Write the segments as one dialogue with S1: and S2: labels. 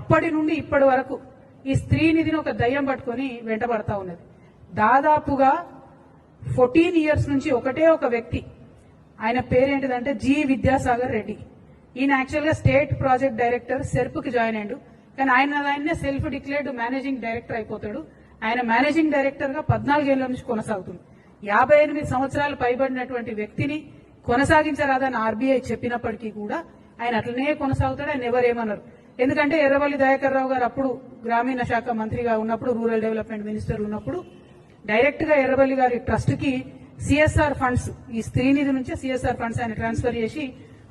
S1: అప్పటి నుండి ఇప్పటి వరకు ఈ స్త్రీ నిధిని ఒక దయ్యం పట్టుకొని వెంటబడతా ఉన్నది. దాదాపుగా 14 years నుంచి ఒకటే ఒక వ్యక్తి, ఆయన పేరేంటిదంటే జి విద్యాసాగర్ రెడ్డి. ఈయన యాక్చువల్గా స్టేట్ ప్రాజెక్ట్ డైరెక్టర్ సెర్ప్కి జాయిన్ అయ్యాడు. కానీ ఆయనే సెల్ఫ్ డిక్లేర్డ్ మేనేజింగ్ డైరెక్టర్ అయిపోతాడు. ఆయన మేనేజింగ్ డైరెక్టర్ గా 14 ఏళ్ల నుంచి కొనసాగుతుంది. 58 సంవత్సరాలు పైబడినటువంటి వ్యక్తిని కొనసాగించరాదని ఆర్బీఐ చెప్పినప్పటికీ కూడా ఆయన అట్లనే కొనసాగుతాడు. ఆయన ఎవరేమన్నారు. ఎందుకంటే ఎర్రవల్లి దయాకర్ రావు గారు అప్పుడు గ్రామీణ శాఖ మంత్రిగా ఉన్నప్పుడు, రూరల్ డెవలప్మెంట్ మినిస్టర్ ఉన్నప్పుడు డైరెక్ట్ గా ఎర్రవల్లి గారి ట్రస్ట్ కి సిఎస్ఆర్ ఫండ్స్, ఈ స్త్రీ నిధి నుంచే సిఎస్ఆర్ ఫండ్స్ ఆయన ట్రాన్స్ఫర్ చేసి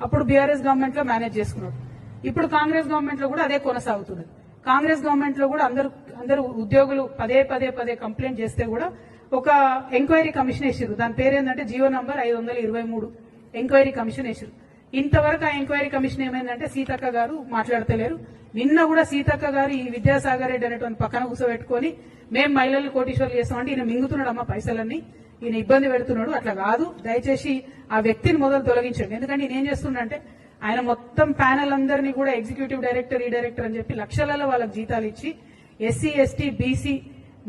S1: అప్పుడు బీఆర్ఎస్ గవర్నమెంట్ లో మేనేజ్ చేసుకున్నాడు. ఇప్పుడు కాంగ్రెస్ గవర్నమెంట్ లో కూడా అదే కొనసాగుతున్నది. కాంగ్రెస్ గవర్నమెంట్ లో కూడా అందరూ ఉద్యోగులు పదే కంప్లైంట్ చేస్తే కూడా ఒక ఎంక్వైరీ కమిషన్ వేసారు. దాని పేరేందంటే జీవో నంబర్ 523 ఎంక్వైరీ కమిషన్ వేసారు. ఇంతవరకు ఆ ఎంక్వైరీ కమిషన్ ఏమైందంటే సీతక్క గారు మాట్లాడతలేరు. నిన్న కూడా సీతక్క గారు ఈ విద్యాసాగర్ రెడ్డి అనేటువంటి పక్కన కూర్చోబెట్టుకొని మేము మహిళలు కోటీశ్వర్లు చేస్తామంటే ఈయన మింగుతున్నాడు అమ్మ పైసలన్నీ, ఈయన ఇబ్బంది పెడుతున్నాడు. అట్లా కాదు, దయచేసి ఆ వ్యక్తిని మొదలు తొలగించండి. ఎందుకంటే ఈయన ఏం చేస్తుండంటే ఆయన మొత్తం ప్యానెల్ అందరినీ కూడా ఎగ్జిక్యూటివ్ డైరెక్టర్, ఈ డైరెక్టర్ అని చెప్పి లక్షలలో వాళ్ళకి జీతాలు ఇచ్చి ఎస్సీ ఎస్టీ బీసీ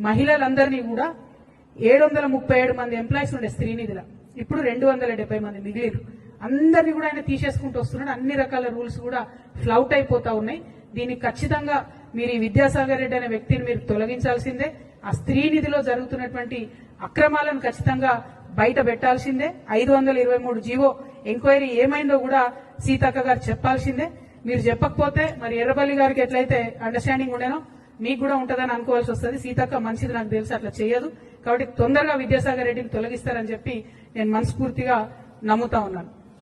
S1: మహిళలందరినీ కూడా 737 మంది ఎంప్లాయీస్ ఉండే స్త్రీనిధిలో ఇప్పుడు 270 మంది మిగిలిరు. అందరినీ కూడా ఆయన తీసేసుకుంటూ వస్తున్నాడు. అన్ని రకాల రూల్స్ కూడా ఫ్లౌట్ అయిపోతా ఉన్నాయి. దీనికి ఖచ్చితంగా మీరు ఈ విద్యాసాగర్ రెడ్డి అనే వ్యక్తిని మీరు తొలగించాల్సిందే. ఆ స్త్రీ నిధిలో జరుగుతున్నటువంటి అక్రమాలను ఖచ్చితంగా బయట పెట్టాల్సిందే. 523 జీవో ఎంక్వైరీ ఏమైందో కూడా సీతక్క గారు చెప్పాల్సిందే. మీరు చెప్పకపోతే మరి ఎర్రబల్లి గారికి ఎట్లయితే అండర్స్టాండింగ్ ఉండేనో మీకు కూడా ఉంటుందని అనుకోవాల్సి వస్తుంది. సీతక్క మంచిది, నాకు తెలుసు, అట్లా చేయదు. కాబట్టి తొందరగా విద్యాసాగర్ రెడ్డిని తొలగిస్తారని చెప్పి నేను మనస్ఫూర్తిగా నమ్ముతా ఉన్నాను.